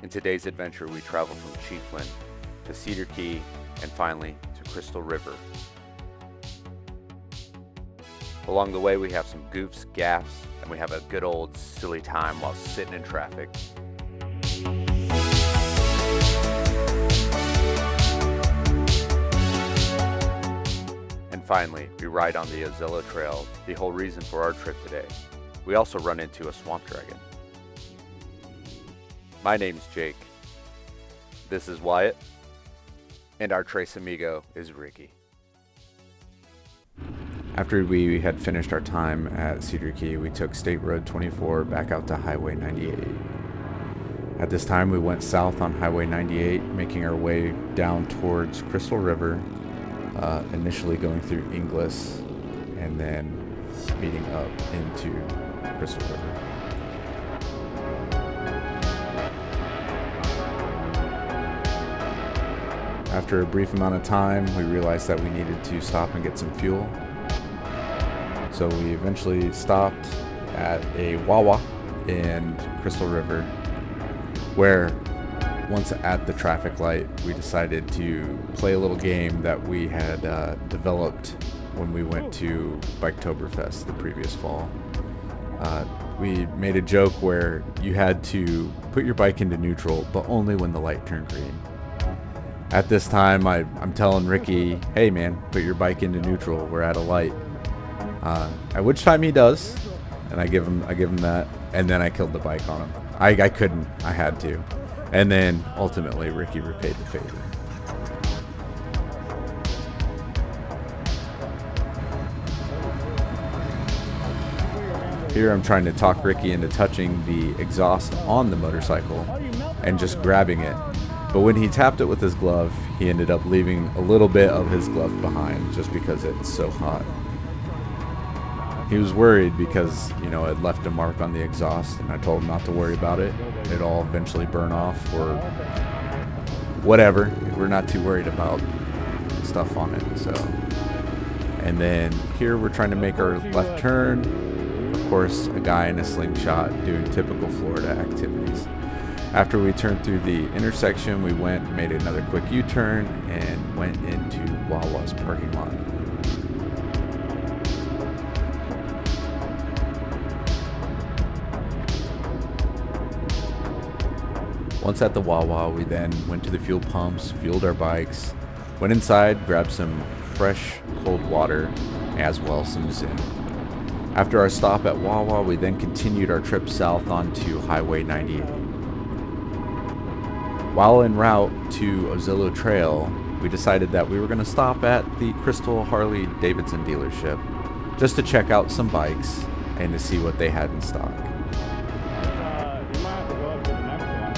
In today's adventure, we travel from Chiefland to Cedar Key and finally to Crystal River. Along the way, we have some goofs, gaffes, and we have a good old silly time while sitting in traffic. And finally, we ride on the Ozello Trail, the whole reason for our trip today. We also run into a swamp dragon. My name's Jake. This is Wyatt. And our Trace Amigo is Ricky. After we had finished our time at Cedar Key, we took State Road 24 back out to Highway 98. At this time, we went south on Highway 98, making our way down towards Crystal River, initially going through Inglis, and then meeting up into Crystal River. After a brief amount of time, we realized that we needed to stop and get some fuel. So we eventually stopped at a Wawa in Crystal River, where once at the traffic light, we decided to play a little game that we had developed when we went to Biketoberfest the previous fall. We made a joke where you had to put your bike into neutral, but only when the light turned green. At this time, I'm telling Ricky, hey man, put your bike into neutral, we're at a light. At which time he does, and I give him that, and then I killed the bike on him. I couldn't, I had to. And then ultimately Ricky repaid the favor. Here I'm trying to talk Ricky into touching the exhaust on the motorcycle and just grabbing it. But when he tapped it with his glove, he ended up leaving a little bit of his glove behind just because it's so hot. He was worried because, it left a mark on the exhaust, and I told him not to worry about it. It'll all eventually burn off or whatever. We're not too worried about stuff on it. So, and then here we're trying to make our left turn. Of course, a guy in a slingshot doing typical Florida activities. After we turned through the intersection, we made another quick U-turn and went into Wawa's parking lot. Once at the Wawa, we then went to the fuel pumps, fueled our bikes, went inside, grabbed some fresh cold water, as well as some Zin. After our stop at Wawa, we then continued our trip south onto Highway 98. While en route to Ozello Trail, we decided that we were going to stop at the Crystal Harley-Davidson dealership just to check out some bikes and to see what they had in stock. You might have to go up to the next one.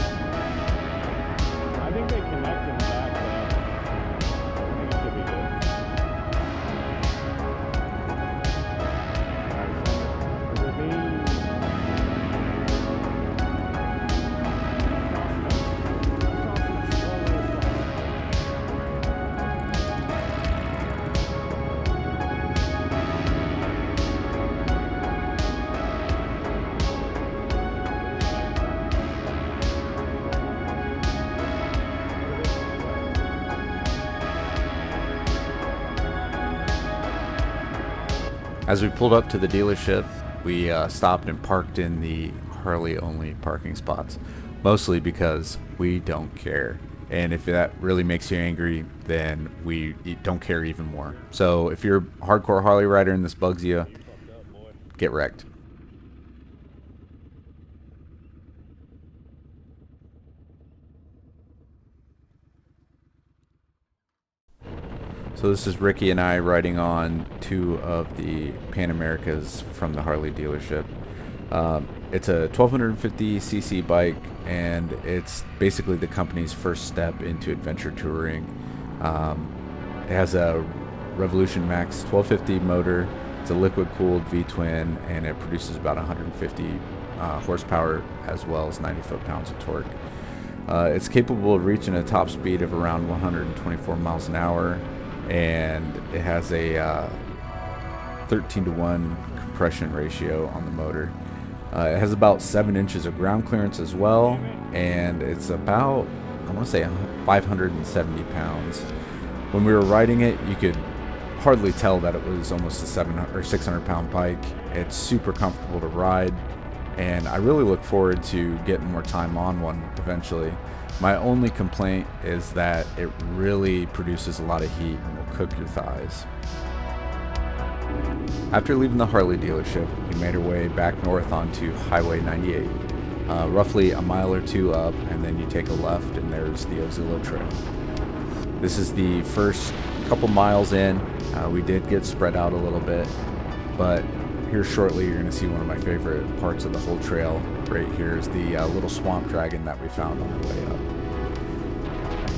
I think they connect in the back there. I think it should be good. As we pulled up to the dealership, we stopped and parked in the Harley-only parking spots, mostly because we don't care. And if that really makes you angry, then we don't care even more. So if you're a hardcore Harley rider and this bugs you, get wrecked. So this is Ricky and I riding on two of the Pan Americas from the Harley dealership. It's a 1250cc bike, and it's basically the company's first step into adventure touring. It has a Revolution Max 1250 motor. It's a liquid-cooled V-twin, and it produces about 150 horsepower as well as 90 foot-pounds of torque. It's capable of reaching a top speed of around 124 miles an hour. And it has a 13-to-1 compression ratio on the motor. It has about 7 inches of ground clearance as well, and it's about, I want to say, 570 pounds. When we were riding it, you could hardly tell that it was almost a 700 or 600 pound bike. It's super comfortable to ride, and I really look forward to getting more time on one eventually. My only complaint is that it really produces a lot of heat and will cook your thighs. After leaving the Harley dealership, we made our way back north onto Highway 98, roughly a mile or two up, and then you take a left and there's the Ozello Trail. This is the first couple miles in. We did get spread out a little bit, but here shortly you're going to see one of my favorite parts of the whole trail. Right here is the little swamp dragon that we found on our way up.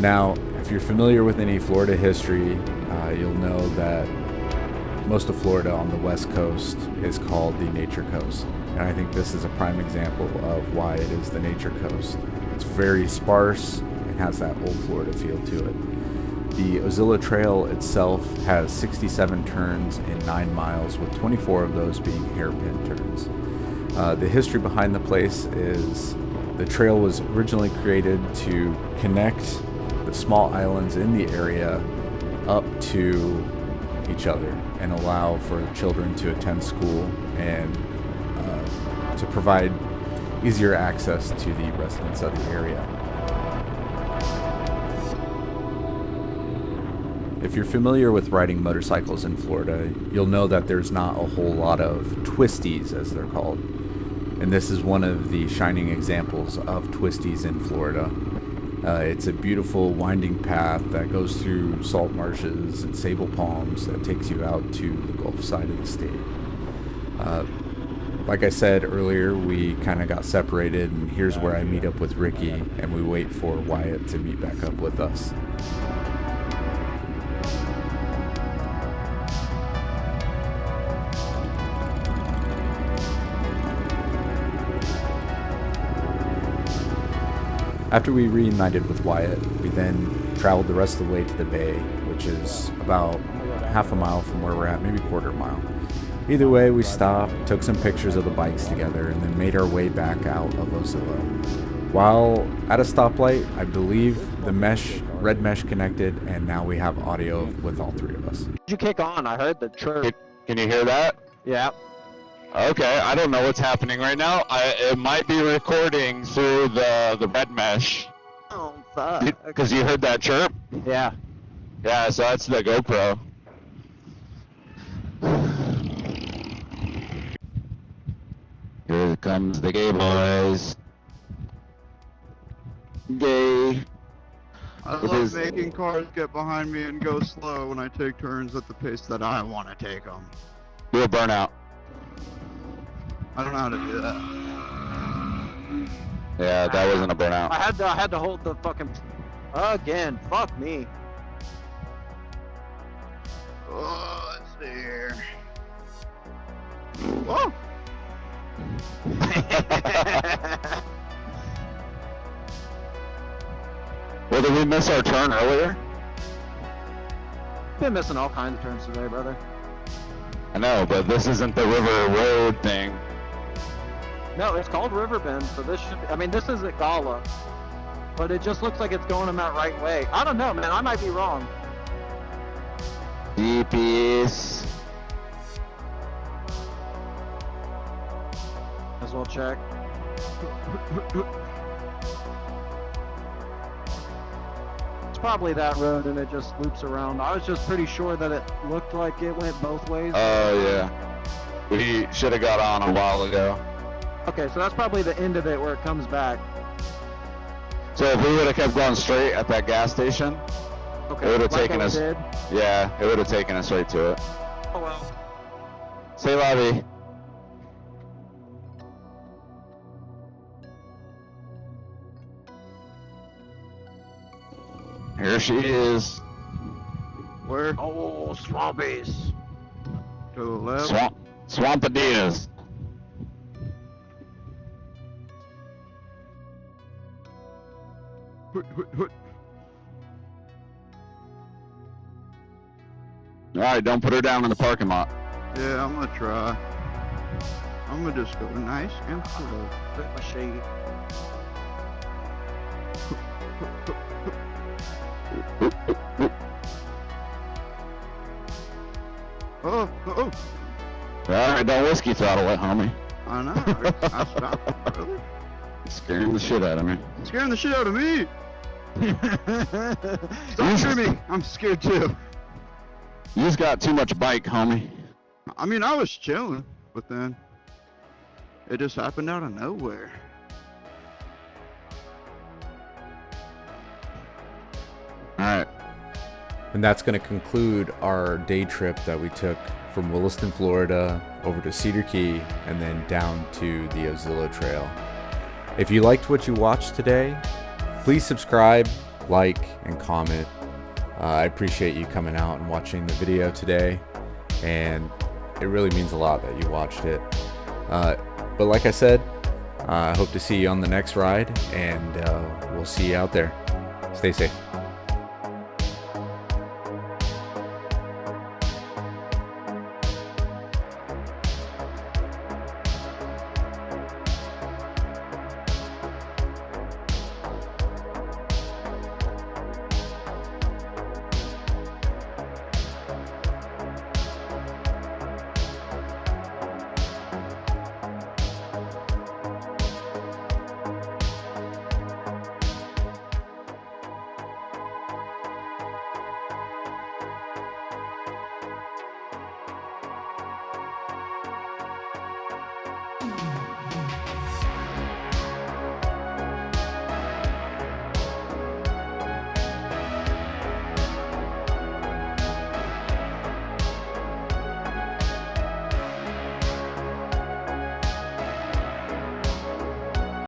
Now, if you're familiar with any Florida history, you'll know that most of Florida on the west coast is called the Nature Coast, and I think this is a prime example of why it is the Nature Coast. It's very sparse and has that old Florida feel to it. The Ozello Trail itself has 67 turns in 9 miles, with 24 of those being hairpin turns. The history behind the place is the trail was originally created to connect the small islands in the area up to each other and allow for children to attend school and to provide easier access to the residents of the area. If you're familiar with riding motorcycles in Florida, you'll know that there's not a whole lot of twisties, as they're called. And this is one of the shining examples of twisties in Florida. It's a beautiful winding path that goes through salt marshes and sable palms that takes you out to the Gulf side of the state. Like I said earlier, we kind of got separated, and here's where I meet up with Ricky, and we wait for Wyatt to meet back up with us. After we reunited with Wyatt, we then traveled the rest of the way to the bay, which is about half a mile from where we're at, maybe quarter mile. Either way, we stopped, took some pictures of the bikes together, and then made our way back out of Ozello. While at a stoplight, I believe the red mesh connected, and now we have audio with all three of us. Did you kick on? I heard the chirp. Can you hear that? Yeah. Okay, I don't know what's happening right now. It might be recording through the red mesh. Oh, fuck. Because you heard that chirp? Yeah. Yeah, so that's the GoPro. Here comes the gay boys. Gay. I love making cars get behind me and go slow when I take turns at the pace that I want to take them. Do a burnout. I don't know how to do that. Yeah, that wasn't a burnout. I had to hold the fucking again. Fuck me. Oh, let's see here. Whoa! Well, did we miss our turn earlier? Been missing all kinds of turns today, brother. I know, but this isn't the river road thing. No, it's called Riverbend, so this should be, I mean, this is at Gala, but it just looks like it's going in that right way. I don't know, man. I might be wrong. GPS. As well check. It's probably that road and it just loops around. I was just pretty sure that it looked like it went both ways. Oh, yeah. We should have got on a while ago. Okay, so that's probably the end of it where it comes back. So if we would have kept going straight at that gas station, Okay, it would have like taken I us. did. Yeah, it would have taken us right to it. Oh well. Say lobby. Here she is. Where? Oh, Swampys. To the left? Swampadias. Hoot. Alright, don't put her down in the parking lot. Yeah, I'm gonna try. I'm gonna just go nice and slow. Put my shade. Oh, oh, All right, don't whiskey throttle it, homie. I know. I stopped, really. Scaring the shit out of me. Scaring the shit out of me. Stop scaring me. I'm scared too. You just got too much bike, homie. I mean, I was chilling, but then it just happened out of nowhere. All right. And that's going to conclude our day trip that we took from Williston, Florida, over to Cedar Key, and then down to the Ozello Trail. If you liked what you watched today, please subscribe, like, and comment. I appreciate you coming out and watching the video today, and it really means a lot that you watched it. But like I said, I hope to see you on the next ride, and we'll see you out there. Stay safe.